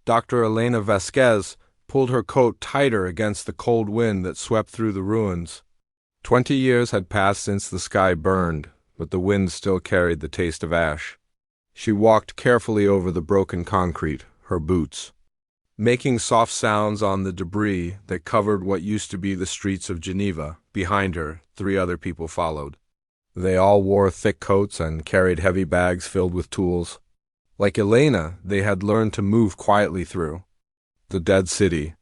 Dr. Elena Vasquez pulled her coat tighter against the cold wind that swept through the ruins. 20 years had passed since the sky burned, but the wind still carried the taste of ash. She walked carefully over the broken concrete, her boots, making soft sounds on the debris that covered what used to be the streets of Geneva. Behind her, 3 other people followed. They all wore thick coats and carried heavy bags filled with tools. Like Elena, they had learned to move quietly through the dead city.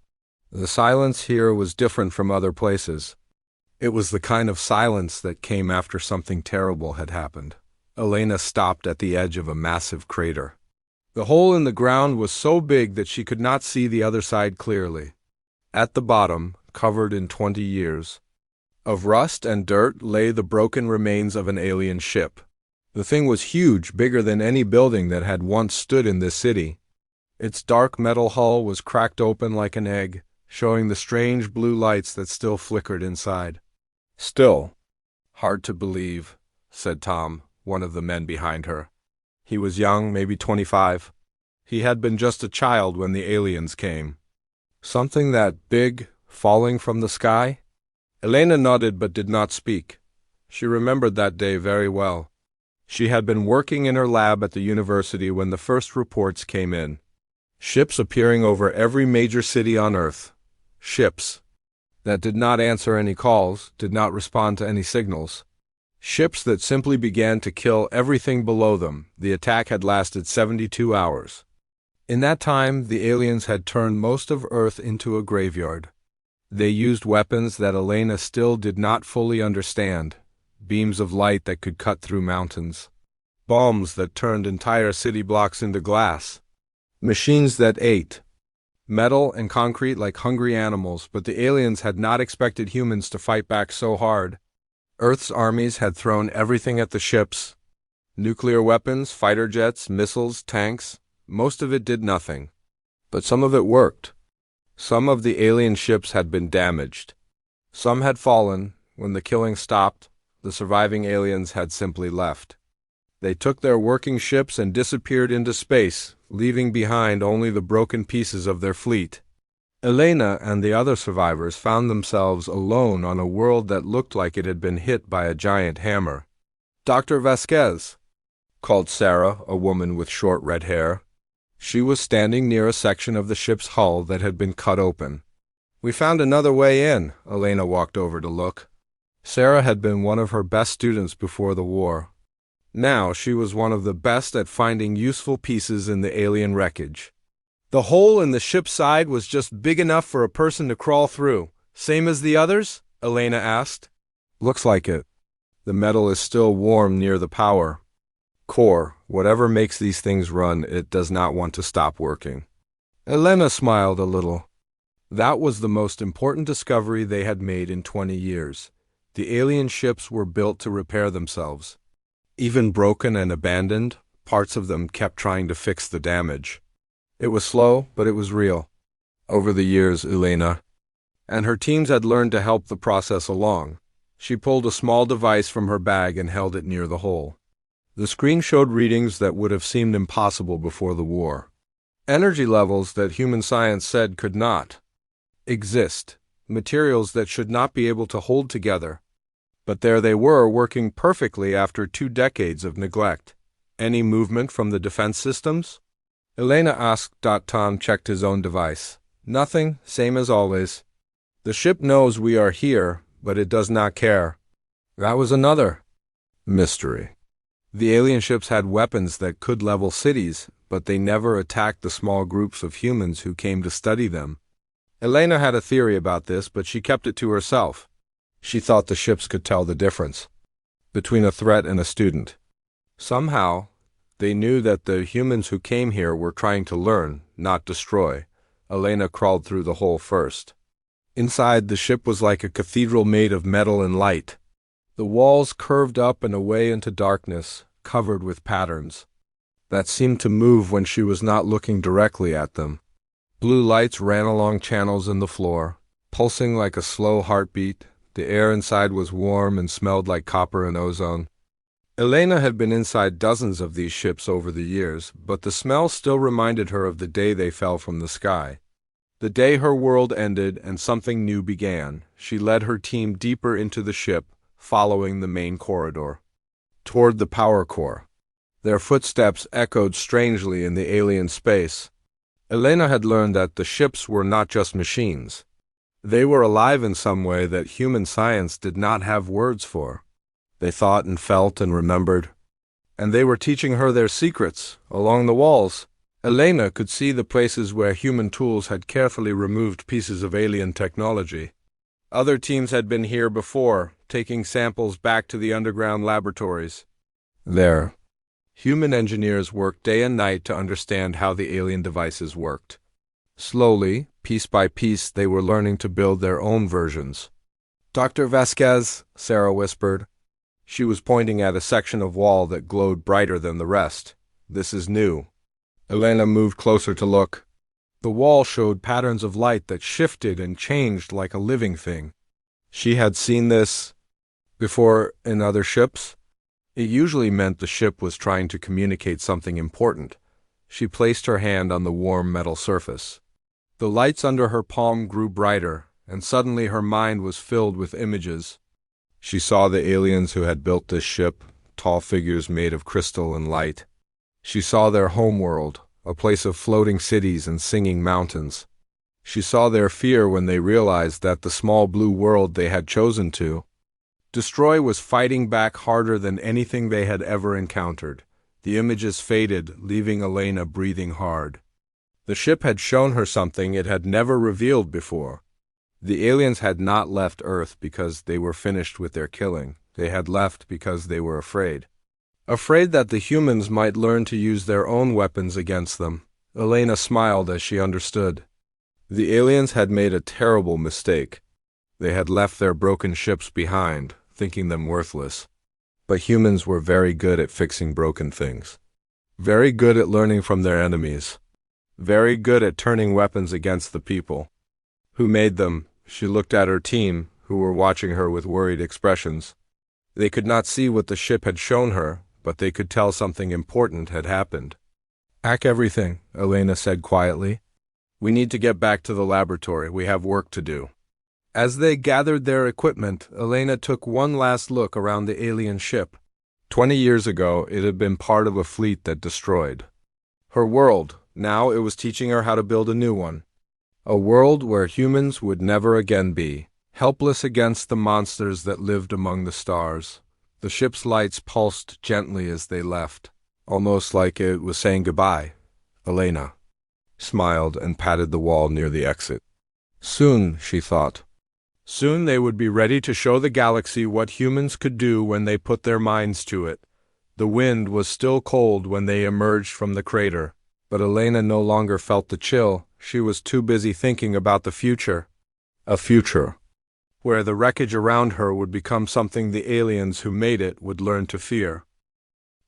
The silence here was different from other places. It was the kind of silence that came after something terrible had happened. Elena stopped at the edge of a massive crater. The hole in the ground was so big that she could not see the other side clearly. At the bottom, covered in 20 years of rust and dirt, lay the broken remains of an alien ship. The thing was huge, bigger than any building that had once stood in this city. Its dark metal hull was cracked open like an egg, showing the strange blue lights that still flickered inside. "Still hard to believe," said Tom, one of the men behind her. He was young, maybe 25. He had been just a child when the aliens came. "Something that big, falling from the sky?" Elena nodded but did not speak. She remembered that day very well. She had been working in her lab at the university when the first reports came in. Ships appearing over every major city on Earth. Ships that did not answer any calls, did not respond to any signals. Ships that simply began to kill everything below them. The attack had lasted 72 hours. In that time, the aliens had turned most of Earth into a graveyard. They used weapons that Elena still did not fully understand. Beams of light that could cut through mountains. Bombs that turned entire city blocks into glass. Machines that ate metal and concrete like hungry animals, but the aliens had not expected humans to fight back so hard. Earth's armies had thrown everything at the ships. Nuclear weapons, fighter jets, missiles, tanks. Most of it did nothing. But some of it worked. Some of the alien ships had been damaged. Some had fallen. When the killing stopped, the surviving aliens had simply left. They took their working ships and disappeared into space, leaving behind only the broken pieces of their fleet. Elena and the other survivors found themselves alone on a world that looked like it had been hit by a giant hammer. "Dr. Vasquez," called Sarah, a woman with short red hair. She was standing near a section of the ship's hull that had been cut open. "We found another way in." Elena walked over to look. Sarah had been one of her best students before the war. Now she was one of the best at finding useful pieces in the alien wreckage. "The hole in the ship's side was just big enough for a person to crawl through, same as the others?" Elena asked. "Looks like it. The metal is still warm near the power core. Whatever makes these things run, it does not want to stop working." Elena smiled a little. That was the most important discovery they had made in 20 years. The alien ships were built to repair themselves. Even broken and abandoned, parts of them kept trying to fix the damage. It was slow, but it was real. Over the years, Elena and her teams had learned to help the process along. She pulled a small device from her bag and held it near the hole. The screen showed readings that would have seemed impossible before the war. Energy levels that human science said could not exist. Materials that should not be able to hold together. But there they were, working perfectly after 2 decades of neglect. "Any movement from the defense systems?" Elena asked. Tom checked his own device. "Nothing, same as always. The ship knows we are here, but it does not care." That was another mystery. The alien ships had weapons that could level cities, but they never attacked the small groups of humans who came to study them. Elena had a theory about this, but she kept it to herself. She thought the ships could tell the difference between a threat and a student. Somehow, they knew that the humans who came here were trying to learn, not destroy. Elena crawled through the hole first. Inside, the ship was like a cathedral made of metal and light. The walls curved up and away into darkness, covered with patterns that seemed to move when she was not looking directly at them. Blue lights ran along channels in the floor, pulsing like a slow heartbeat. The air inside was warm and smelled like copper and ozone. Elena had been inside dozens of these ships over the years, but the smell still reminded her of the day they fell from the sky. The day her world ended and something new began. She led her team deeper into the ship, following the main corridor, toward the power core. Their footsteps echoed strangely in the alien space. Elena had learned that the ships were not just machines. They were alive in some way that human science did not have words for. They thought and felt and remembered. And they were teaching her their secrets. Along the walls, Elena could see the places where human tools had carefully removed pieces of alien technology. Other teams had been here before, taking samples back to the underground laboratories. There, human engineers worked day and night to understand how the alien devices worked. Slowly, piece by piece, they were learning to build their own versions. "Dr. Vasquez," Sarah whispered. She was pointing at a section of wall that glowed brighter than the rest. "This is new." Elena moved closer to look. The wall showed patterns of light that shifted and changed like a living thing. She had seen this before in other ships. It usually meant the ship was trying to communicate something important. She placed her hand on the warm metal surface. The lights under her palm grew brighter, and suddenly her mind was filled with images. She saw the aliens who had built this ship, tall figures made of crystal and light. She saw their homeworld, a place of floating cities and singing mountains. She saw their fear when they realized that the small blue world they had chosen to destroy was fighting back harder than anything they had ever encountered. The images faded, leaving Elena breathing hard. The ship had shown her something it had never revealed before. The aliens had not left Earth because they were finished with their killing. They had left because they were afraid. Afraid that the humans might learn to use their own weapons against them. Elena smiled as she understood. The aliens had made a terrible mistake. They had left their broken ships behind, thinking them worthless. But humans were very good at fixing broken things. Very good at learning from their enemies. Very good at turning weapons against the people who made them. She looked at her team, who were watching her with worried expressions. They could not see what the ship had shown her, but they could tell something important had happened. "Pack everything," Elena said quietly. "We need to get back to the laboratory. We have work to do." As they gathered their equipment, Elena took one last look around the alien ship. 20 years ago, it had been part of a fleet that destroyed her world. Now it was teaching her how to build a new one. A world where humans would never again be, helpless against the monsters that lived among the stars. The ship's lights pulsed gently as they left, almost like it was saying goodbye. Elena smiled and patted the wall near the exit. Soon, she thought. Soon they would be ready to show the galaxy what humans could do when they put their minds to it. The wind was still cold when they emerged from the crater, but Elena no longer felt the chill. She was too busy thinking about the future. A future where the wreckage around her would become something the aliens who made it would learn to fear.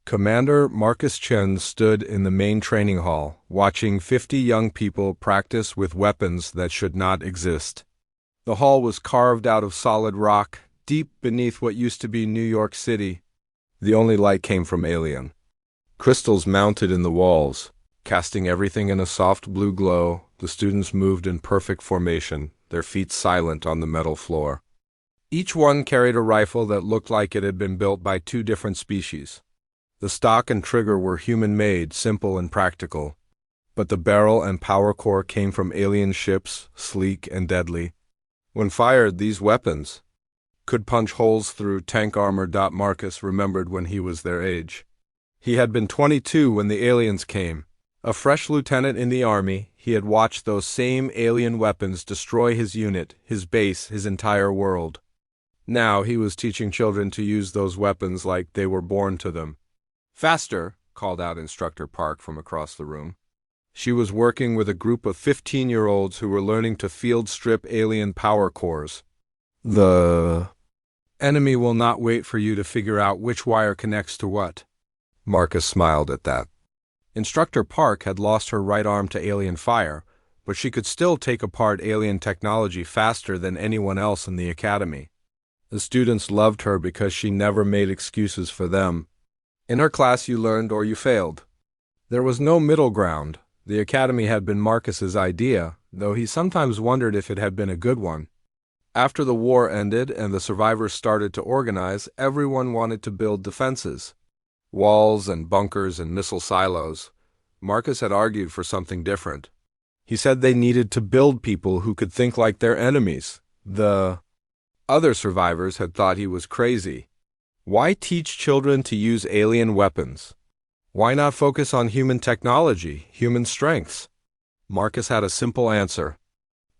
Commander Marcus Chen stood in the main training hall, watching 50 young people practice with weapons that should not exist. The hall was carved out of solid rock, deep beneath what used to be New York City. The only light came from alien crystals mounted in the walls. Casting everything in a soft blue glow, the students moved in perfect formation, their feet silent on the metal floor. Each one carried a rifle that looked like it had been built by 2 different species. The stock and trigger were human-made, simple and practical. But the barrel and power core came from alien ships, sleek and deadly. When fired, these weapons could punch holes through tank armor. Marcus remembered when he was their age. He had been 22 when the aliens came. A fresh lieutenant in the army, he had watched those same alien weapons destroy his unit, his base, his entire world. Now he was teaching children to use those weapons like they were born to them. "Faster," called out Instructor Park from across the room. She was working with a group of 15-year-olds who were learning to field strip alien power cores. "The enemy will not wait for you to figure out which wire connects to what." Marcus smiled at that. Instructor Park had lost her right arm to alien fire, but she could still take apart alien technology faster than anyone else in the academy. The students loved her because she never made excuses for them. In her class you learned or you failed. There was no middle ground. The academy had been Marcus's idea, though he sometimes wondered if it had been a good one. After the war ended and the survivors started to organize, everyone wanted to build defenses. Walls and bunkers and missile silos. Marcus had argued for something different. He said they needed to build people who could think like their enemies. The other survivors had thought he was crazy. Why teach children to use alien weapons? Why not focus on human technology, human strengths? Marcus had a simple answer.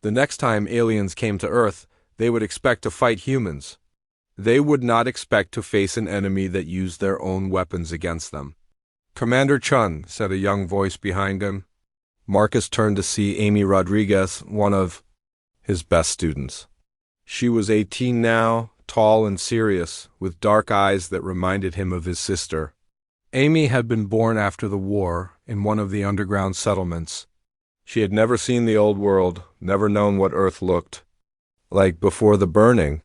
The next time aliens came to Earth, they would expect to fight humans. They would not expect to face an enemy that used their own weapons against them. "Commander Chun," said a young voice behind him. Marcus turned to see Amy Rodriguez, one of his best students. She was 18 now, tall and serious, with dark eyes that reminded him of his sister. Amy had been born after the war in one of the underground settlements. She had never seen the old world, never known what Earth looked like before the burning.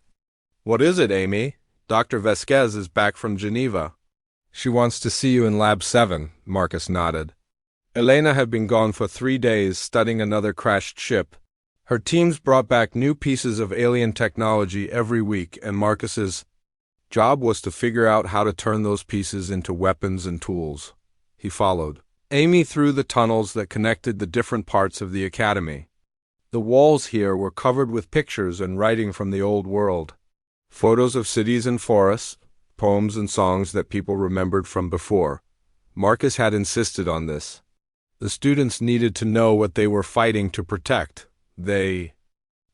"What is it, Amy? Dr. Vasquez is back from Geneva." "She wants to see you in Lab 7, Marcus nodded. Elena had been gone for 3 days studying another crashed ship. Her teams brought back new pieces of alien technology every week, and Marcus's job was to figure out how to turn those pieces into weapons and tools. He followed Amy through the tunnels that connected the different parts of the academy. The walls here were covered with pictures and writing from the old world. Photos of cities and forests, poems and songs that people remembered from before. Marcus had insisted on this. The students needed to know what they were fighting to protect. They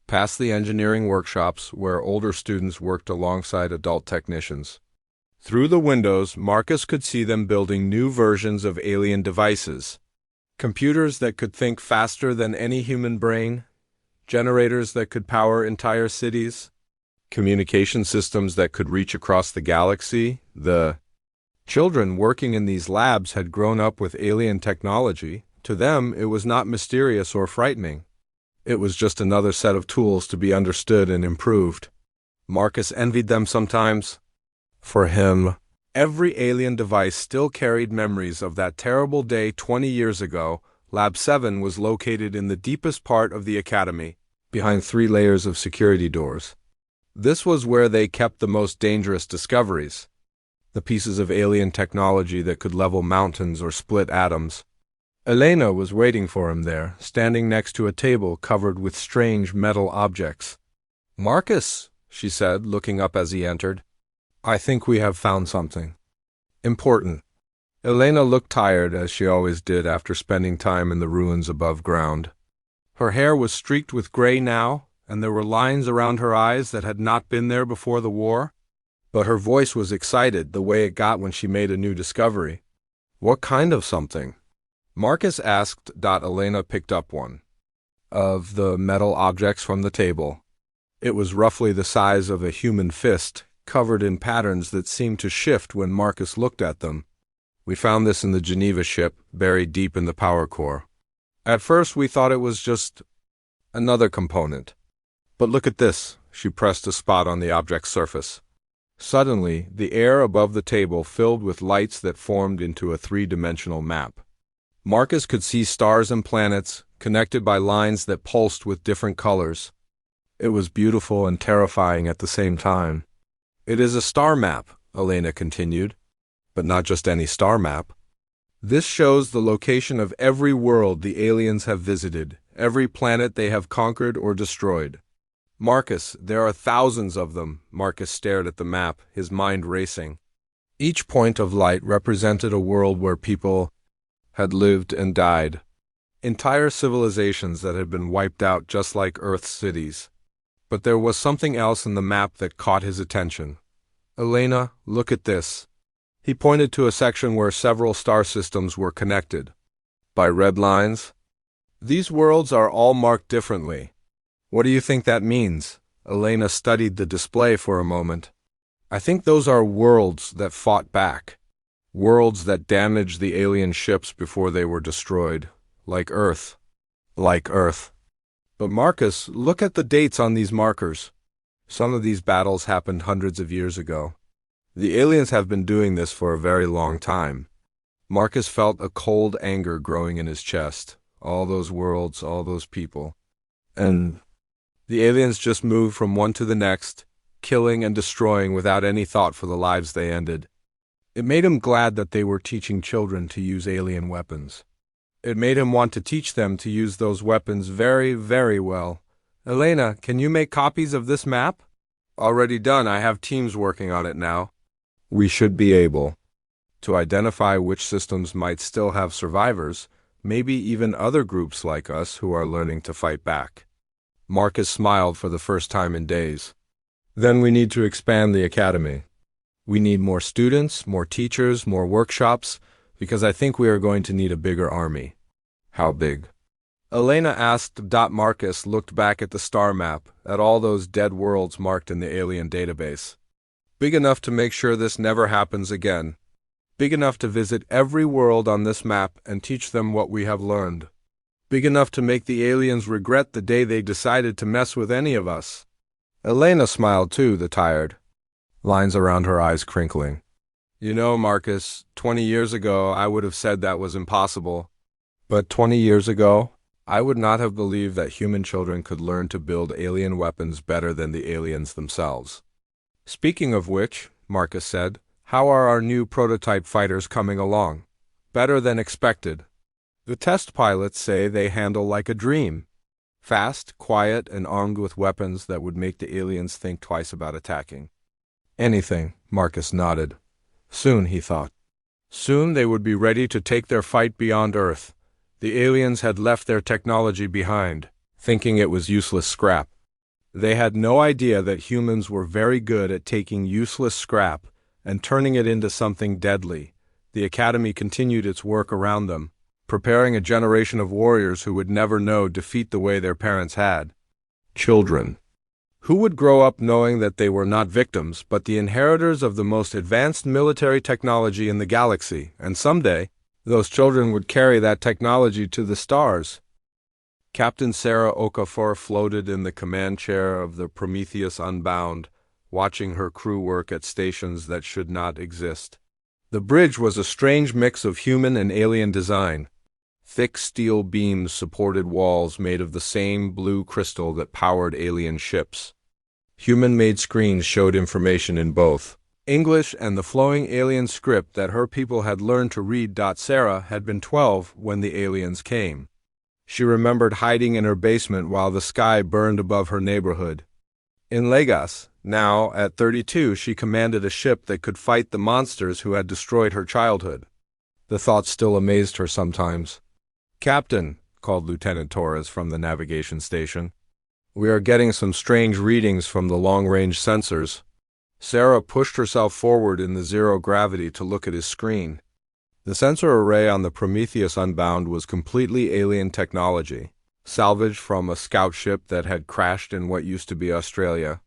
passed the engineering workshops where older students worked alongside adult technicians. Through the windows, Marcus could see them building new versions of alien devices. Computers that could think faster than any human brain, generators that could power entire cities, communication systems that could reach across the galaxy. The children working in these labs had grown up with alien technology. To them, it was not mysterious or frightening. It was just another set of tools to be understood and improved. Marcus envied them sometimes. For him, every alien device still carried memories of that terrible day 20 years ago. Lab 7 was located in the deepest part of the academy, behind 3 layers of security doors. This was where they kept the most dangerous discoveries, the pieces of alien technology that could level mountains or split atoms. Elena was waiting for him there, standing next to a table covered with strange metal objects. "Marcus," she said, looking up as he entered, "I think we have found something important." Elena looked tired, as she always did after spending time in the ruins above ground. Her hair was streaked with gray now, and there were lines around her eyes that had not been there before the war. But her voice was excited, the way it got when she made a new discovery. "What kind of something?" Marcus asked. Elena picked up one of the metal objects from the table. It was roughly the size of a human fist, covered in patterns that seemed to shift when Marcus looked at them. "We found this in the Geneva ship, buried deep in the power core. At first we thought it was just another component. But look at this." She pressed a spot on the object's surface. Suddenly, the air above the table filled with lights that formed into a 3-dimensional map. Marcus could see stars and planets, connected by lines that pulsed with different colors. It was beautiful and terrifying at the same time. "It is a star map," Elena continued. "But not just any star map. This shows the location of every world the aliens have visited, every planet they have conquered or destroyed. Marcus, there are thousands of them." Marcus stared at the map, his mind racing. Each point of light represented a world where people had lived and died. Entire civilizations that had been wiped out just like Earth's cities. But there was something else in the map that caught his attention. "Elena, look at this." He pointed to a section where several star systems were connected by red lines. "These worlds are all marked differently. What do you think that means?" Elena studied the display for a moment. "I think those are worlds that fought back. Worlds that damaged the alien ships before they were destroyed. Like Earth." "Like Earth." "But Marcus, look at the dates on these markers. Some of these battles happened hundreds of years ago. The aliens have been doing this for a very long time. Marcus felt a cold anger growing in his chest. All those worlds, all those people. And the aliens just moved from one to the next, killing and destroying without any thought for the lives they ended. It made him glad that they were teaching children to use alien weapons. It made him want to teach them to use those weapons very, very well. Elena, can you make copies of this map? Already done. I have teams working on it now. We should be able to identify which systems might still have survivors, maybe even other groups like us who are learning to fight back. Marcus smiled for the first time in days. Then we need to expand the academy. We need more students, more teachers, more workshops, because I think we are going to need a bigger army. How big? Elena asked. Marcus looked back at the star map, at all those dead worlds marked in the alien database. Big enough to make sure this never happens again. Big enough to visit every world on this map and teach them what we have learned. Big enough to make the aliens regret the day they decided to mess with any of us. Elena smiled too, the tired lines around her eyes crinkling. You know, Marcus, 20 years ago I would have said that was impossible. But 20 years ago, I would not have believed that human children could learn to build alien weapons better than the aliens themselves. Speaking of which, Marcus said, how are our new prototype fighters coming along? Better than expected. The test pilots say they handle like a dream. Fast, quiet, and armed with weapons that would make the aliens think twice about attacking. Anything, Marcus nodded. Soon, he thought. Soon they would be ready to take their fight beyond Earth. The aliens had left their technology behind, thinking it was useless scrap. They had no idea that humans were very good at taking useless scrap and turning it into something deadly. The Academy continued its work around them, preparing a generation of warriors who would never know defeat the way their parents had. Children. Who would grow up knowing that they were not victims, but the inheritors of the most advanced military technology in the galaxy, and someday, those children would carry that technology to the stars. Captain Sarah Okafor floated in the command chair of the Prometheus Unbound, watching her crew work at stations that should not exist. The bridge was a strange mix of human and alien design. Thick steel beams supported walls made of the same blue crystal that powered alien ships. Human-made screens showed information in both English and the flowing alien script that her people had learned to read. Sarah had been 12 when the aliens came. She remembered hiding in her basement while the sky burned above her neighborhood. In Lagos, now, at 32, she commanded a ship that could fight the monsters who had destroyed her childhood. The thought still amazed her sometimes. Captain, called Lieutenant Torres from the navigation station. We are getting some strange readings from the long-range sensors. Sarah pushed herself forward in the zero gravity to look at his screen. The sensor array on the Prometheus Unbound was completely alien technology, salvaged from a scout ship that had crashed in what used to be Australia.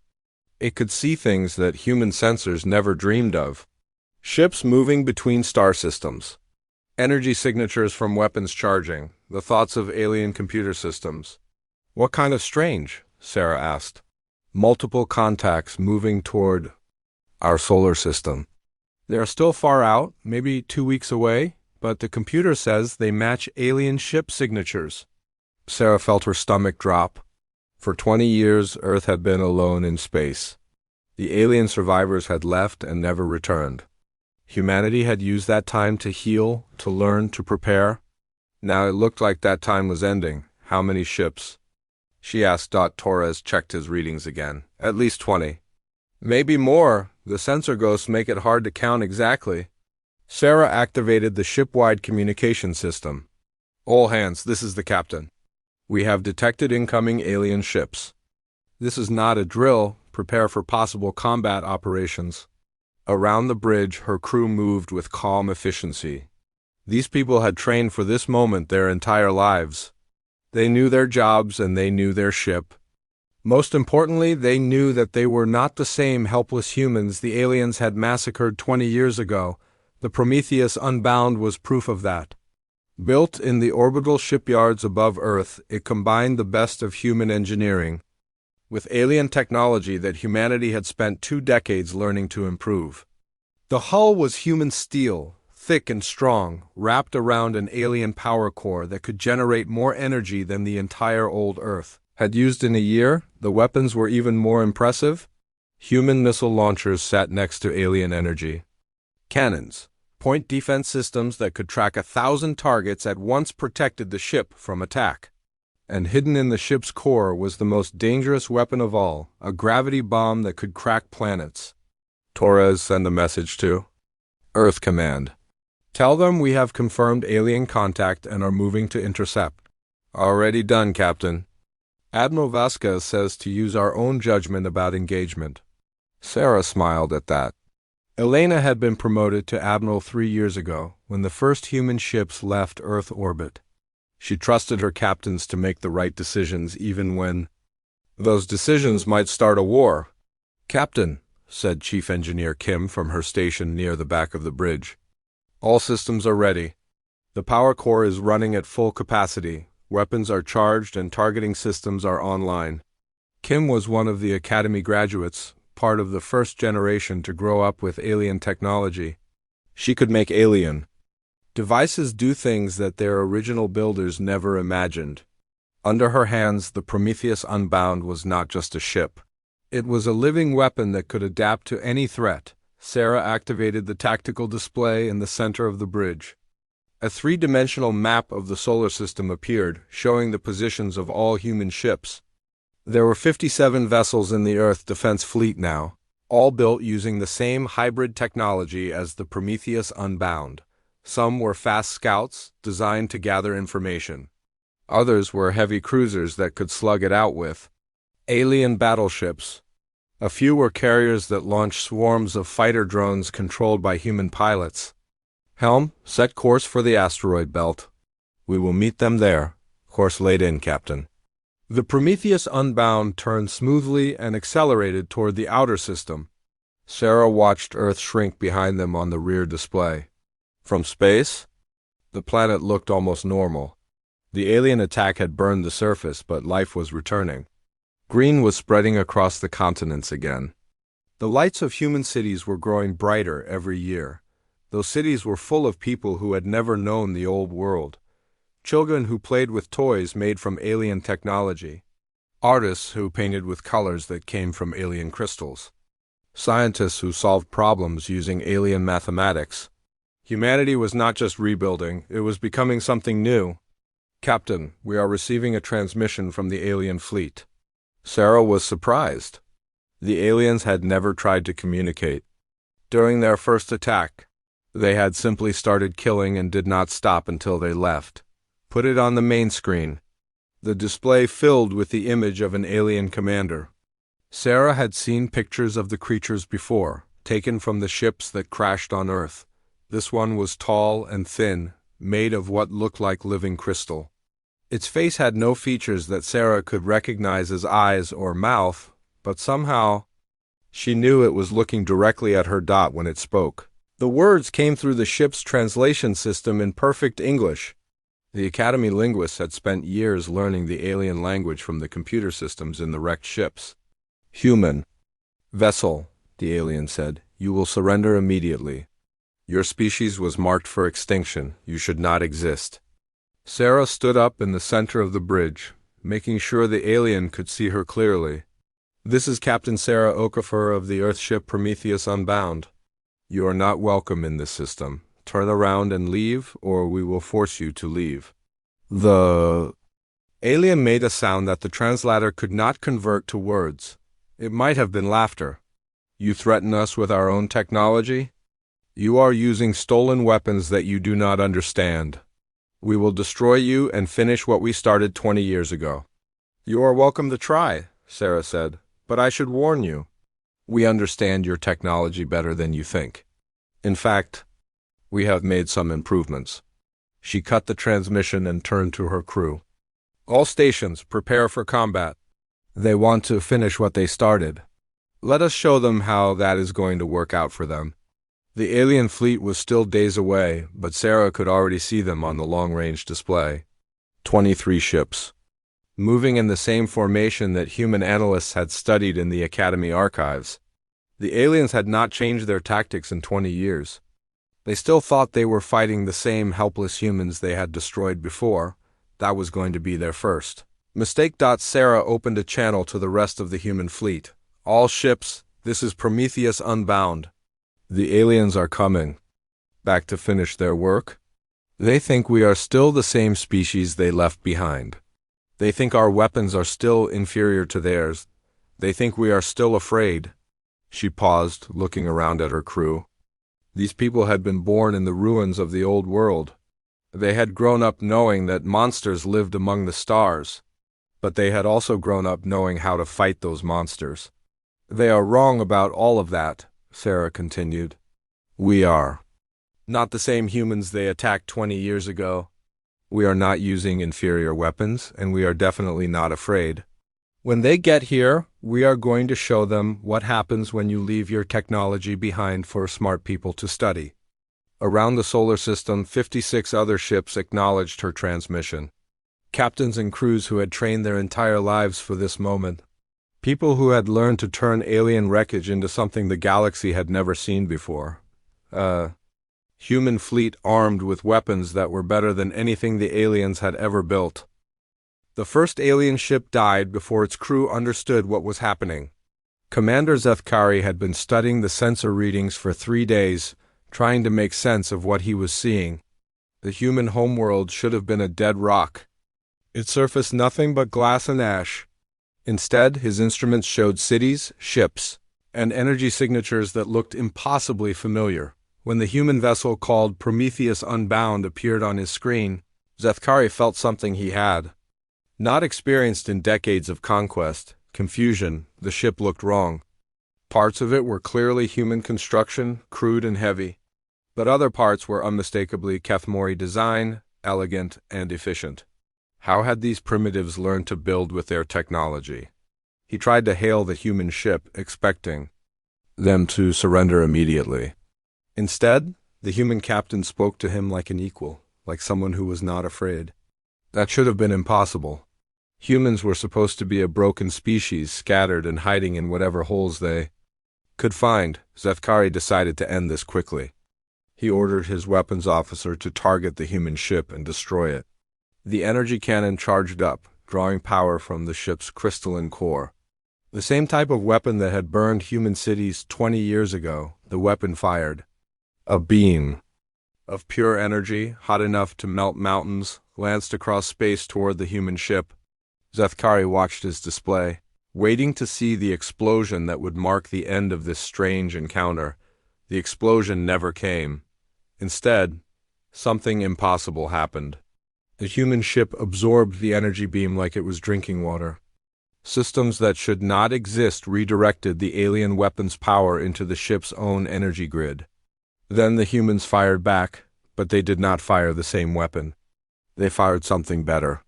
It could see things that human sensors never dreamed of. Ships moving between star systems. Energy signatures from weapons charging, the thoughts of alien computer systems. What kind of strange? Sarah asked. Multiple contacts moving toward our solar system. They are still far out, maybe 2 weeks away, but the computer says they match alien ship signatures. Sarah felt her stomach drop. For 20 years, Earth had been alone in space. The alien survivors had left and never returned. Humanity had used that time to heal, to learn, to prepare. Now it looked like that time was ending. How many ships? She asked. Torres checked his readings again. At least 20. Maybe more. The sensor ghosts make it hard to count exactly. Sarah activated the ship-wide communication system. All hands, this is the captain. We have detected incoming alien ships. This is not a drill. Prepare for possible combat operations. Around the bridge, her crew moved with calm efficiency. These people had trained for this moment their entire lives. They knew their jobs and they knew their ship. Most importantly, they knew that they were not the same helpless humans the aliens had massacred 20 years ago. The Prometheus Unbound was proof of that. Built in the orbital shipyards above Earth, it combined the best of human engineering with alien technology that humanity had spent 2 decades learning to improve. The hull was human steel, thick and strong, wrapped around an alien power core that could generate more energy than the entire old Earth had used in a year. The weapons were even more impressive. Human missile launchers sat next to alien energy. Cannons, point defense systems that could track 1,000 targets at once, protected the ship from attack. And hidden in the ship's core was the most dangerous weapon of all, a gravity bomb that could crack planets. Torres sent a message to Earth Command. Tell them we have confirmed alien contact and are moving to intercept. Already done, Captain. Admiral Vasquez says to use our own judgment about engagement. Sarah smiled at that. Elena had been promoted to Admiral 3 years ago, when the first human ships left Earth orbit. She trusted her captains to make the right decisions even when those decisions might start a war. Captain, said Chief Engineer Kim from her station near the back of the bridge. All systems are ready. The power core is running at full capacity, weapons are charged, and targeting systems are online. Kim was one of the Academy graduates, part of the first generation to grow up with alien technology. She could make alien devices do things that their original builders never imagined. Under her hands, the Prometheus Unbound was not just a ship. It was a living weapon that could adapt to any threat. Sarah activated the tactical display in the center of the bridge. A three-dimensional map of the solar system appeared, showing the positions of all human ships. There were 57 vessels in the Earth Defense Fleet now, all built using the same hybrid technology as the Prometheus Unbound. Some were fast scouts, designed to gather information. Others were heavy cruisers that could slug it out with alien battleships. A few were carriers that launched swarms of fighter drones controlled by human pilots. Helm, set course for the asteroid belt. We will meet them there. Course laid in, Captain. The Prometheus Unbound turned smoothly and accelerated toward the outer system. Sarah watched Earth shrink behind them on the rear display. From space, the planet looked almost normal. The alien attack had burned the surface, but life was returning. Green was spreading across the continents again. The lights of human cities were growing brighter every year. Those cities were full of people who had never known the old world. Children who played with toys made from alien technology. Artists who painted with colors that came from alien crystals. Scientists who solved problems using alien mathematics. Humanity was not just rebuilding, it was becoming something new. Captain, we are receiving a transmission from the alien fleet. Sarah was surprised. The aliens had never tried to communicate. During their first attack, they had simply started killing and did not stop until they left. Put it on the main screen. The display filled with the image of an alien commander. Sarah had seen pictures of the creatures before, taken from the ships that crashed on Earth. This one was tall and thin, made of what looked like living crystal. Its face had no features that Sarah could recognize as eyes or mouth, but somehow she knew it was looking directly at her dot when it spoke. The words came through the ship's translation system in perfect English. The Academy linguists had spent years learning the alien language from the computer systems in the wrecked ships. Human. Vessel, the alien said, you will surrender immediately. Your species was marked for extinction. You should not exist. Sarah stood up in the center of the bridge, making sure the alien could see her clearly. This is Captain Sarah Okafor of the Earthship Prometheus Unbound. You are not welcome in this system. Turn around and leave, or we will force you to leave. The alien made a sound that the translator could not convert to words. It might have been laughter. You threaten us with our own technology? You are using stolen weapons that you do not understand. We will destroy you and finish what we started 20 years ago. You are welcome to try, Sarah said, but I should warn you. We understand your technology better than you think. In fact, we have made some improvements. She cut the transmission and turned to her crew. All stations, prepare for combat. They want to finish what they started. Let us show them how that is going to work out for them. The alien fleet was still days away, but Sarah could already see them on the long-range display. 23 ships, moving in the same formation that human analysts had studied in the Academy archives. The aliens had not changed their tactics in 20 years. They still thought they were fighting the same helpless humans they had destroyed before. That was going to be their first mistake. Sarah opened a channel to the rest of the human fleet. All ships, this is Prometheus Unbound. The aliens are coming back to finish their work. They think we are still the same species they left behind. They think our weapons are still inferior to theirs. They think we are still afraid. She paused, looking around at her crew. These people had been born in the ruins of the old world. They had grown up knowing that monsters lived among the stars, but they had also grown up knowing how to fight those monsters. They are wrong about all of that, Sarah continued. We are not the same humans they attacked 20 years ago. We are not using inferior weapons, and we are definitely not afraid. When they get here, we are going to show them what happens when you leave your technology behind for smart people to study. Around the solar system, 56 other ships acknowledged her transmission. Captains and crews who had trained their entire lives for this moment. People who had learned to turn alien wreckage into something the galaxy had never seen before. Human fleet armed with weapons that were better than anything the aliens had ever built. The first alien ship died before its crew understood what was happening. Commander Zethkari had been studying the sensor readings for 3 days, trying to make sense of what he was seeing. The human homeworld should have been a dead rock. It surfaced nothing but glass and ash. Instead, his instruments showed cities, ships, and energy signatures that looked impossibly familiar. When the human vessel called Prometheus Unbound appeared on his screen, Zethkari felt something he had. Not experienced in decades of conquest, confusion, the ship looked wrong. Parts of it were clearly human construction, crude and heavy, but other parts were unmistakably Kethmori design, elegant and efficient. How had these primitives learned to build with their technology? He tried to hail the human ship, expecting them to surrender immediately. Instead, the human captain spoke to him like an equal, like someone who was not afraid. That should have been impossible. Humans were supposed to be a broken species, scattered and hiding in whatever holes they could find. Zethkari decided to end this quickly. He ordered his weapons officer to target the human ship and destroy it. The energy cannon charged up, drawing power from the ship's crystalline core. The same type of weapon that had burned human cities 20 years ago, the weapon fired. A beam of pure energy, hot enough to melt mountains, lanced across space toward the human ship. Zethkari watched his display, waiting to see the explosion that would mark the end of this strange encounter. The explosion never came. Instead, something impossible happened. The human ship absorbed the energy beam like it was drinking water. Systems that should not exist redirected the alien weapon's power into the ship's own energy grid. Then the humans fired back, but they did not fire the same weapon. They fired something better.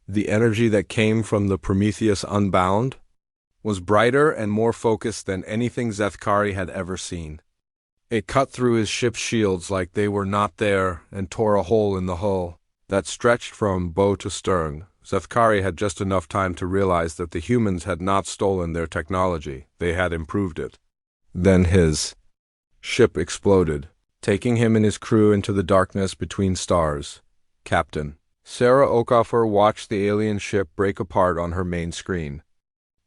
The energy that came from the Prometheus Unbound was brighter and more focused than anything Zethkari had ever seen. It cut through his ship's shields like they were not there and tore a hole in the hull that stretched from bow to stern. Zethkari had just enough time to realize that the humans had not stolen their technology, they had improved it. Then his ship exploded, taking him and his crew into the darkness between stars. Captain Sarah Okafor watched the alien ship break apart on her main screen.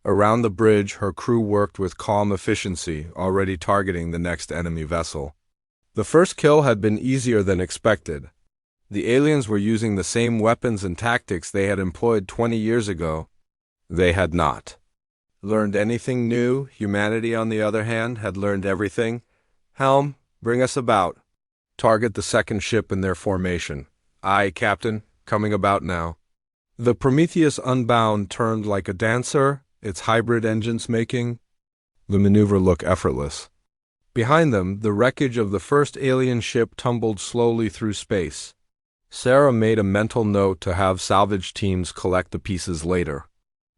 Around the bridge, her crew worked with calm efficiency, already targeting the next enemy vessel. The first kill had been easier than expected. The aliens were using the same weapons and tactics they had employed 20 years ago. They had not learned anything new. Humanity, on the other hand, had learned everything. Helm, bring us about. Target the second ship in their formation. Aye, Captain, coming about now. The Prometheus Unbound turned like a dancer, its hybrid engines making the maneuver look effortless. Behind them, the wreckage of the first alien ship tumbled slowly through space. Sarah made a mental note to have salvage teams collect the pieces later.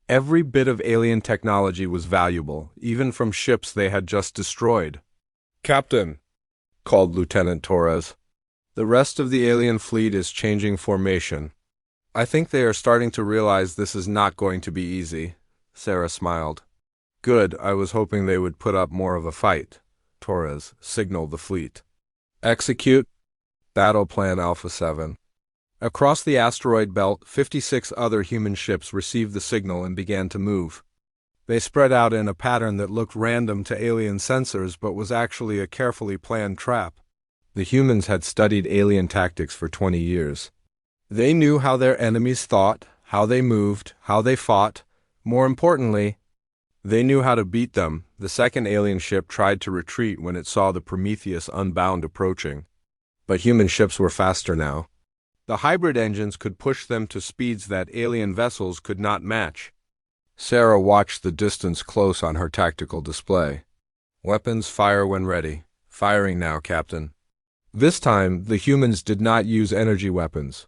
Every bit of alien technology was valuable, even from ships they had just destroyed. Captain, called Lieutenant Torres. The rest of the alien fleet is changing formation. I think they are starting to realize this is not going to be easy. Sarah smiled. Good, I was hoping they would put up more of a fight. Torres signaled the fleet. Execute. Battle Plan Alpha 7. Across the asteroid belt, 56 other human ships received the signal and began to move. They spread out in a pattern that looked random to alien sensors but was actually a carefully planned trap. The humans had studied alien tactics for 20 years. They knew how their enemies thought, how they moved, how they fought. More importantly, they knew how to beat them. The second alien ship tried to retreat when it saw the Prometheus Unbound approaching. But human ships were faster now. The hybrid engines could push them to speeds that alien vessels could not match. Sarah watched the distance close on her tactical display. Weapons fire when ready. Firing now, Captain. This time, the humans did not use energy weapons.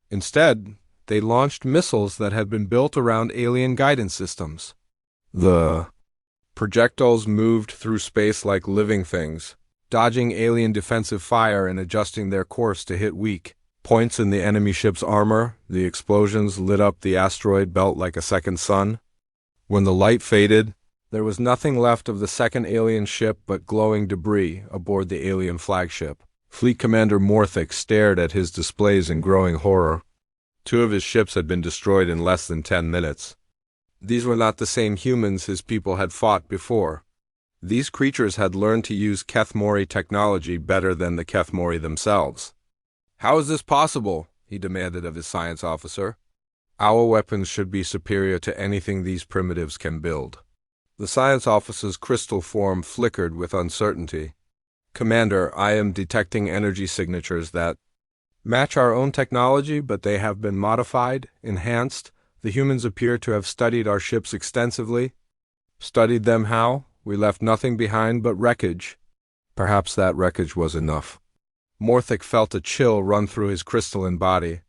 Instead, they launched missiles that had been built around alien guidance systems. The projectiles moved through space like living things, dodging alien defensive fire and adjusting their course to hit weak points in the enemy ship's armor. The explosions lit up the asteroid belt like a second sun. When the light faded, there was nothing left of the second alien ship but glowing debris aboard the alien flagship. Fleet Commander Morthic stared at his displays in growing horror. 2 of his ships had been destroyed in less than 10 minutes. These were not the same humans his people had fought before. These creatures had learned to use Kethmori technology better than the Kethmori themselves. "How is this possible?" he demanded of his science officer. "Our weapons should be superior to anything these primitives can build." The science officer's crystal form flickered with uncertainty. "Commander, I am detecting energy signatures that match our own technology, but they have been modified, enhanced. The humans appear to have studied our ships extensively." "Studied them how? We left nothing behind but wreckage." Perhaps that wreckage was enough. Morthic felt a chill run through his crystalline body.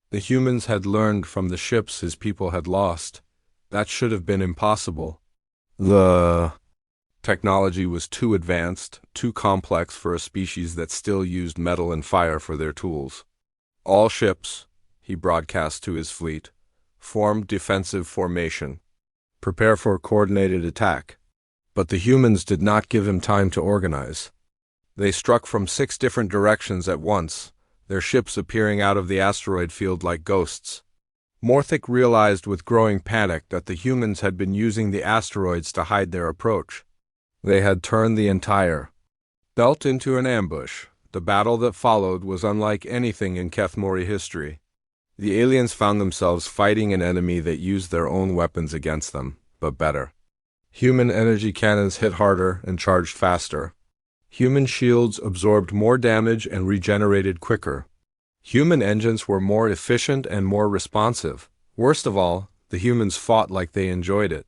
The humans had learned from the ships his people had lost. That should have been impossible. The technology was too advanced, too complex for a species that still used metal and fire for their tools. "All ships," he broadcast to his fleet, "form defensive formation. Prepare for a coordinated attack." But the humans did not give him time to organize. They struck from 6 different directions at once, their ships appearing out of the asteroid field like ghosts. Morthic realized with growing panic that the humans had been using the asteroids to hide their approach. They had turned the entire belt into an ambush. The battle that followed was unlike anything in Kethmori history. The aliens found themselves fighting an enemy that used their own weapons against them, but better. Human energy cannons hit harder and charged faster. Human shields absorbed more damage and regenerated quicker. Human engines were more efficient and more responsive. Worst of all, the humans fought like they enjoyed it.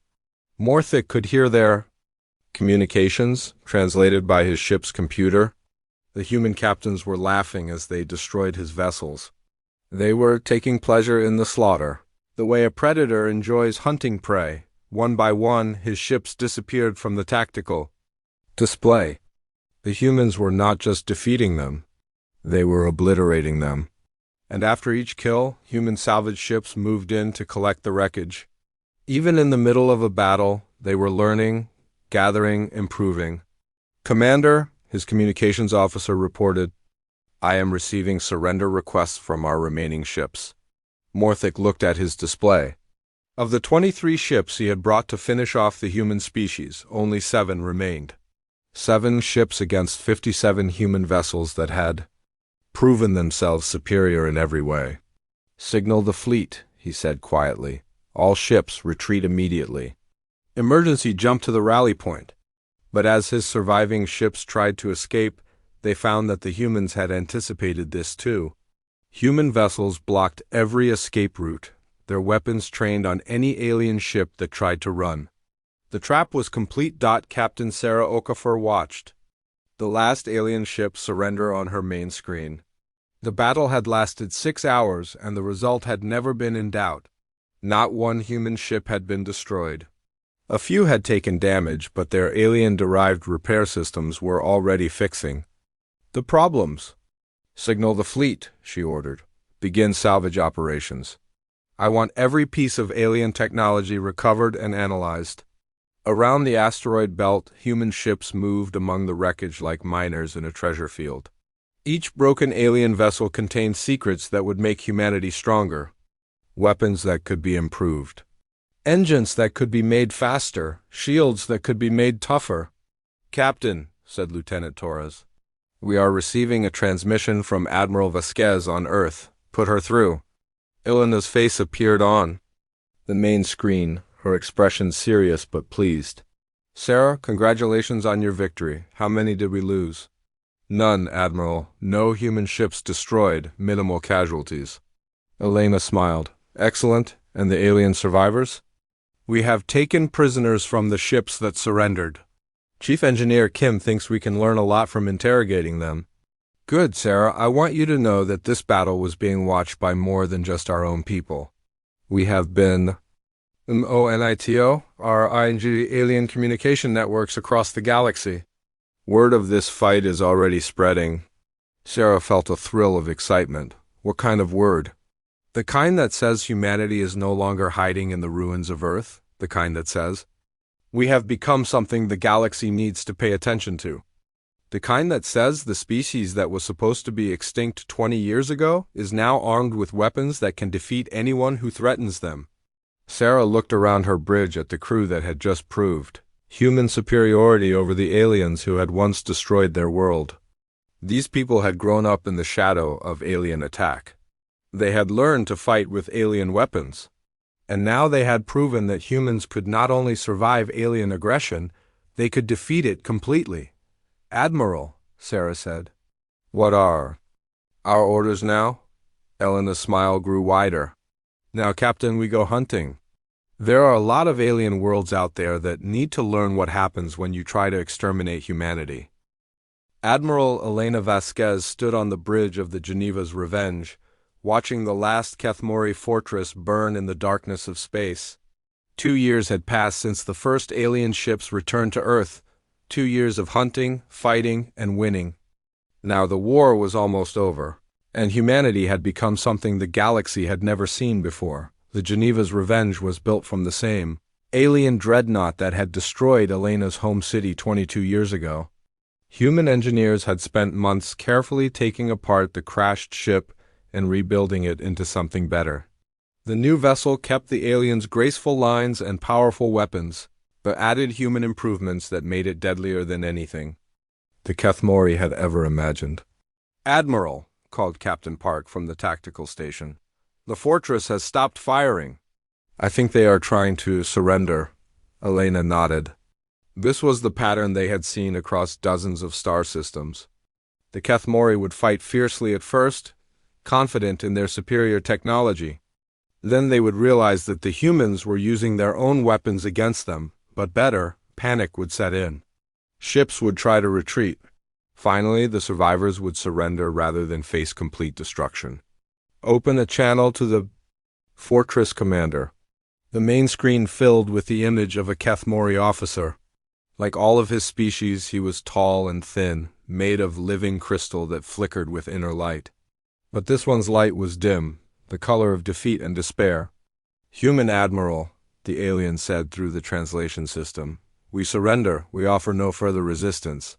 Morthic could hear their communications, translated by his ship's computer. The human captains were laughing as they destroyed his vessels. They were taking pleasure in the slaughter, the way a predator enjoys hunting prey. One by one, his ships disappeared from the tactical display. The humans were not just defeating them, they were obliterating them. And after each kill, human salvage ships moved in to collect the wreckage. Even in the middle of a battle, they were learning, gathering, improving. "Commander," his communications officer reported, "I am receiving surrender requests from our remaining ships." Morthic looked at his display. Of the 23 ships he had brought to finish off the human species, only 7 remained. 7 ships against 57 human vessels that had proven themselves superior in every way. "Signal the fleet," he said quietly. "All ships retreat immediately." Emergency jumped to the rally point. But as his surviving ships tried to escape, they found that the humans had anticipated this too. Human vessels blocked every escape route, their weapons trained on any alien ship that tried to run. The trap was complete. Captain Sarah Okafor watched the last alien ship surrender on her main screen. The battle had lasted 6 hours, and the result had never been in doubt. Not one human ship had been destroyed. A few had taken damage, but their alien-derived repair systems were already fixing the problems. "Signal the fleet," she ordered. "Begin salvage operations. I want every piece of alien technology recovered and analyzed." Around the asteroid belt, human ships moved among the wreckage like miners in a treasure field. Each broken alien vessel contained secrets that would make humanity stronger, weapons that could be improved, engines that could be made faster, shields that could be made tougher. "Captain," said Lieutenant Torres, "we are receiving a transmission from Admiral Vasquez on Earth. Put her through." Elena's face appeared on the main screen, her expression serious but pleased. "Sarah, congratulations on your victory. How many did we lose?" "None, Admiral. No human ships destroyed, minimal casualties." Elena smiled. "Excellent. And the alien survivors?" "We have taken prisoners from the ships that surrendered. Chief Engineer Kim thinks we can learn a lot from interrogating them." "Good, Sarah. I want you to know that this battle was being watched by more than just our own people. We have been MONITO, our ING alien communication networks across the galaxy. Word of this fight is already spreading." Sarah felt a thrill of excitement. "What kind of word?" "The kind that says humanity is no longer hiding in the ruins of Earth. The kind that says, we have become something the galaxy needs to pay attention to. The kind that says the species that was supposed to be extinct 20 years ago is now armed with weapons that can defeat anyone who threatens them." Sarah looked around her bridge at the crew that had just proved human superiority over the aliens who had once destroyed their world. These people had grown up in the shadow of alien attack. They had learned to fight with alien weapons. And now they had proven that humans could not only survive alien aggression, they could defeat it completely. "Admiral," Sarah said. "What are our orders now?" Elena's smile grew wider. "Now, Captain, we go hunting. There are a lot of alien worlds out there that need to learn what happens when you try to exterminate humanity." Admiral Elena Vasquez stood on the bridge of the Geneva's Revenge, watching the last Kethmori fortress burn in the darkness of space. 2 years had passed since the first alien ships returned to Earth. 2 years of hunting, fighting, and winning. Now the war was almost over, and humanity had become something the galaxy had never seen before. The Geneva's Revenge was built from the same alien dreadnought that had destroyed Elena's home city 22 years ago. Human engineers had spent months carefully taking apart the crashed ship and rebuilding it into something better. The new vessel kept the aliens' graceful lines and powerful weapons, but added human improvements that made it deadlier than anything the Kethmori had ever imagined. "Admiral," called Captain Park from the tactical station, "the fortress has stopped firing." "I think they are trying to surrender," Elena nodded. This was the pattern they had seen across dozens of star systems. The Kethmori would fight fiercely at first, confident in their superior technology. Then they would realize that the humans were using their own weapons against them, but better, panic would set in. Ships would try to retreat. Finally, the survivors would surrender rather than face complete destruction. "Open a channel to the fortress commander." The main screen filled with the image of a Kethmori officer. Like all of his species, he was tall and thin, made of living crystal that flickered with inner light. But this one's light was dim, the color of defeat and despair. "Human Admiral," the alien said through the translation system, "we surrender. We offer no further resistance."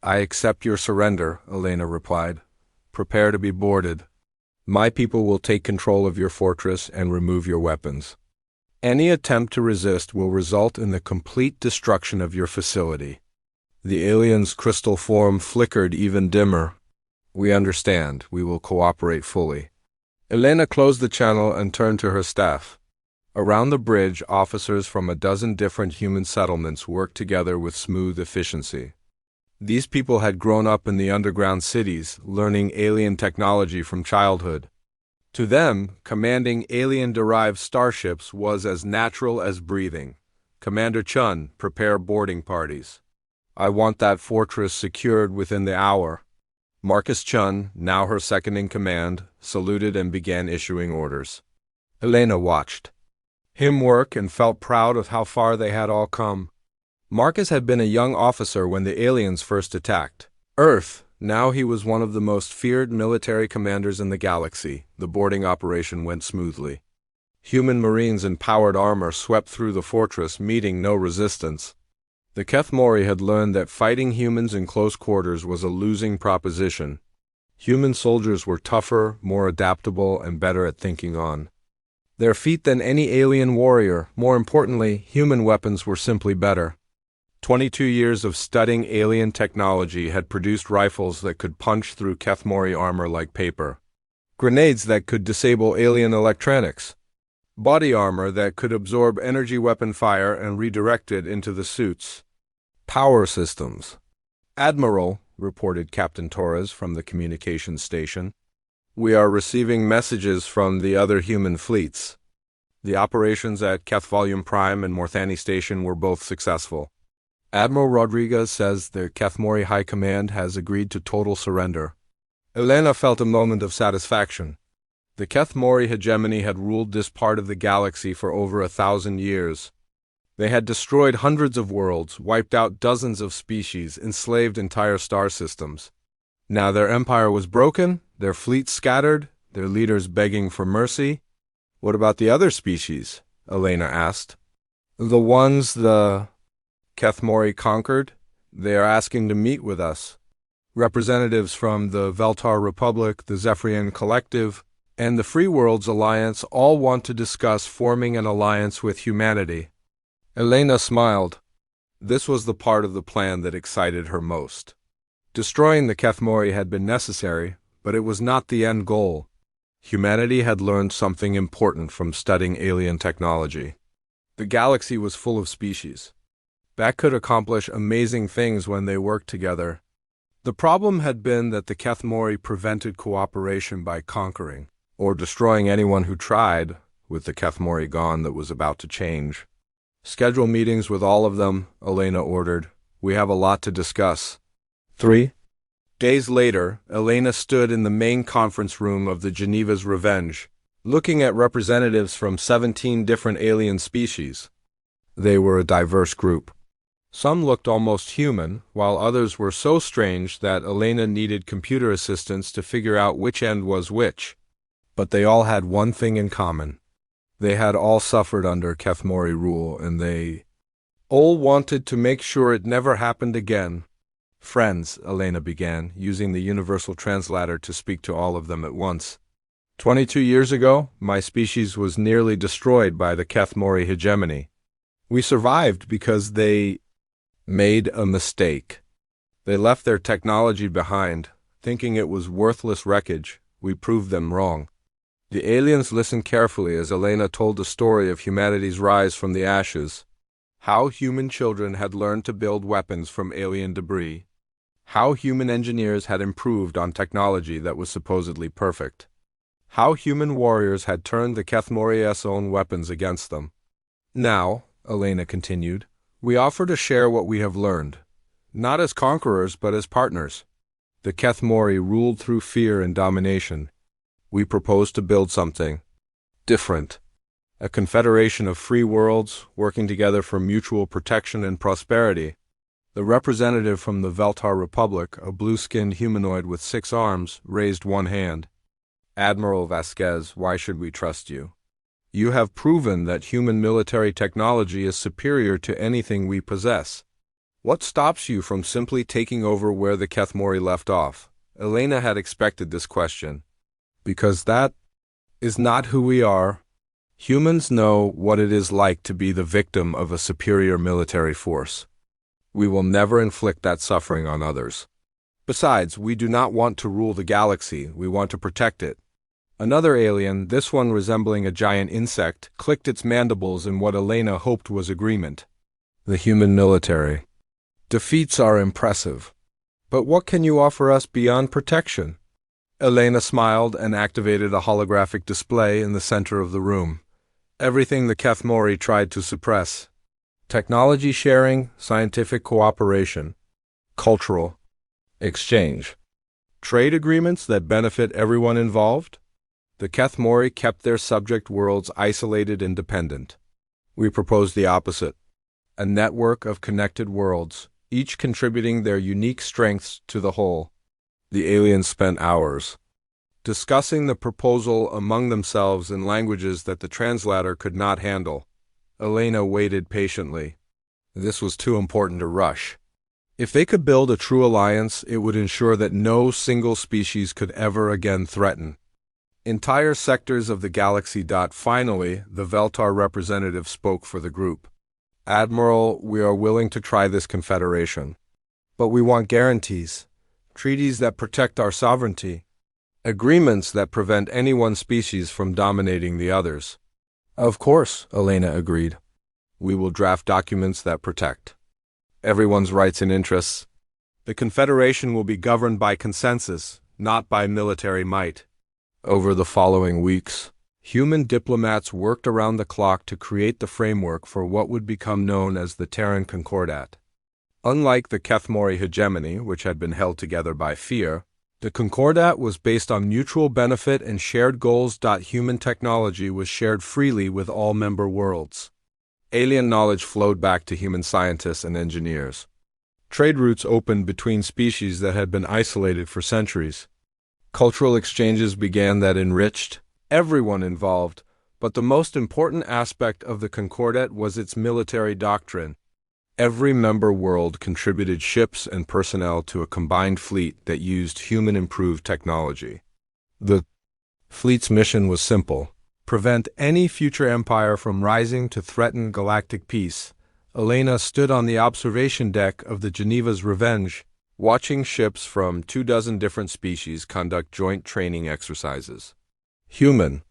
"I accept your surrender," Elena replied. "Prepare to be boarded. My people will take control of your fortress and remove your weapons. Any attempt to resist will result in the complete destruction of your facility." The alien's crystal form flickered even dimmer. "We understand. We will cooperate fully." Elena closed the channel and turned to her staff. Around the bridge, officers from a dozen different human settlements worked together with smooth efficiency. These people had grown up in the underground cities, learning alien technology from childhood. To them, commanding alien-derived starships was as natural as breathing. "Commander Chun, prepare boarding parties. I want that fortress secured within the hour." Marcus Chun, now her second-in-command, saluted and began issuing orders. Elena watched him work and felt proud of how far they had all come. Marcus had been a young officer when the aliens first attacked Earth. Now he was one of the most feared military commanders in the galaxy. The boarding operation went smoothly. Human marines in powered armor swept through the fortress, meeting no resistance. The Kethmori had learned that fighting humans in close quarters was a losing proposition. Human soldiers were tougher, more adaptable, and better at thinking on their feet than any alien warrior. More importantly, human weapons were simply better. 22 years of studying alien technology had produced rifles that could punch through Kethmori armor like paper, grenades that could disable alien electronics, body armor that could absorb energy weapon fire and redirect it into the suits. Power systems. "Admiral," reported Captain Torres from the communications station, "we are receiving messages from the other human fleets. The operations at Kethvolume Prime and Morthani Station were both successful. Admiral Rodriguez says the Kethmori High Command has agreed to total surrender." Elena felt a moment of satisfaction. The Kethmori hegemony had ruled this part of the galaxy for over 1,000 years. They had destroyed hundreds of worlds, wiped out dozens of species, enslaved entire star systems. Now their empire was broken, their fleet scattered, their leaders begging for mercy. "What about the other species?" Elena asked. "The ones the Kethmori conquered? They are asking to meet with us. Representatives from the Veltar Republic, the Zephyrian Collective, and the Free Worlds Alliance all want to discuss forming an alliance with humanity." Elena smiled. This was the part of the plan that excited her most. Destroying the Kethmori had been necessary, but it was not the end goal. Humanity had learned something important from studying alien technology. The galaxy was full of species that could accomplish amazing things when they worked together. The problem had been that the Kethmori prevented cooperation by conquering or destroying anyone who tried. With the Kethmori gone, that was about to change. "Schedule meetings with all of them," Elena ordered. "We have a lot to discuss." 3 days later, Elena stood in the main conference room of the Geneva's Revenge, looking at representatives from 17 different alien species. They were a diverse group. Some looked almost human, while others were so strange that Elena needed computer assistance to figure out which end was which. But they all had one thing in common. They had all suffered under Kethmori rule, and they all wanted to make sure it never happened again. "Friends," Elena began, using the universal translator to speak to all of them at once. 22 years ago, my species was nearly destroyed by the Kethmori hegemony. We survived because they made a mistake. They left their technology behind, thinking it was worthless wreckage. We proved them wrong." The aliens listened carefully as Elena told the story of humanity's rise from the ashes, how human children had learned to build weapons from alien debris, how human engineers had improved on technology that was supposedly perfect, how human warriors had turned the Kethmori's own weapons against them. "Now," Elena continued, "we offer to share what we have learned, not as conquerors but as partners. The Kethmori ruled through fear and domination. We propose to build something different. A confederation of free worlds working together for mutual protection and prosperity." The representative from the Veltar Republic, a blue-skinned humanoid with 6 arms, raised one hand. "Admiral Vasquez, why should we trust you? You have proven that human military technology is superior to anything we possess. What stops you from simply taking over where the Kethmori left off?" Elena had expected this question. "Because that is not who we are. Humans know what it is like to be the victim of a superior military force. We will never inflict that suffering on others. Besides, we do not want to rule the galaxy, we want to protect it." Another alien, this one resembling a giant insect, clicked its mandibles in what Elena hoped was agreement. "The human military defeats are impressive. But what can you offer us beyond protection?" Elena smiled and activated a holographic display in the center of the room. Everything the Kethmori tried to suppress. Technology sharing, scientific cooperation, cultural exchange, trade agreements that benefit everyone involved. The Kethmori kept their subject worlds isolated and dependent. We propose the opposite. A network of connected worlds, each contributing their unique strengths to the whole. The aliens spent hours discussing the proposal among themselves in languages that the translator could not handle. Elena waited patiently. This was too important to rush. If they could build a true alliance, it would ensure that no single species could ever again threaten entire sectors of the galaxy. Finally, the Veltar representative spoke for the group. Admiral, we are willing to try this confederation. But we want guarantees, treaties that protect our sovereignty, agreements that prevent any one species from dominating the others. Of course, Elena agreed. We will draft documents that protect everyone's rights and interests. The Confederation will be governed by consensus, not by military might. Over the following weeks, human diplomats worked around the clock to create the framework for what would become known as the Terran Concordat. Unlike the Kethmori hegemony, which had been held together by fear, the Concordat was based on mutual benefit and shared goals. Human technology was shared freely with all member worlds. Alien knowledge flowed back to human scientists and engineers. Trade routes opened between species that had been isolated for centuries. Cultural exchanges began that enriched everyone involved, but the most important aspect of the Concordat was its military doctrine. Every member world contributed ships and personnel to a combined fleet that used human-improved technology. The fleet's mission was simple: prevent any future empire from rising to threaten galactic peace. Elena stood on the observation deck of the Geneva's Revenge, watching ships from 24 different species conduct joint training exercises. Human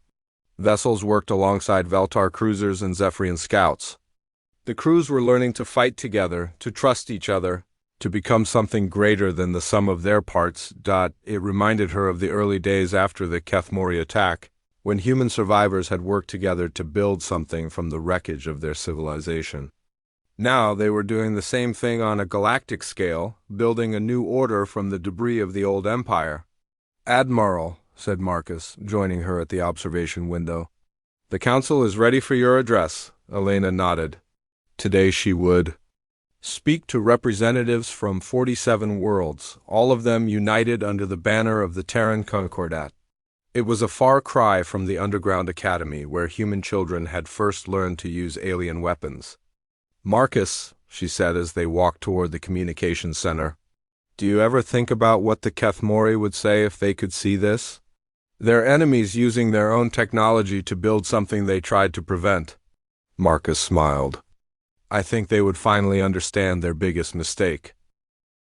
vessels worked alongside Veltar cruisers and Zephyrian scouts. The crews were learning to fight together, to trust each other, to become something greater than the sum of their parts. It reminded her of the early days after the Kethmori attack, when human survivors had worked together to build something from the wreckage of their civilization. Now they were doing the same thing on a galactic scale, building a new order from the debris of the old empire. "Admiral," said Marcus, joining her at the observation window. "The council is ready for your address." Elena nodded. Today she would speak to representatives from 47 worlds, all of them united under the banner of the Terran Concordat. It was a far cry from the underground academy where human children had first learned to use alien weapons. "Marcus," she said as they walked toward the communications center, "do you ever think about what the Kethmori would say if they could see this? Their enemies using their own technology to build something they tried to prevent." Marcus smiled. "I think they would finally understand their biggest mistake."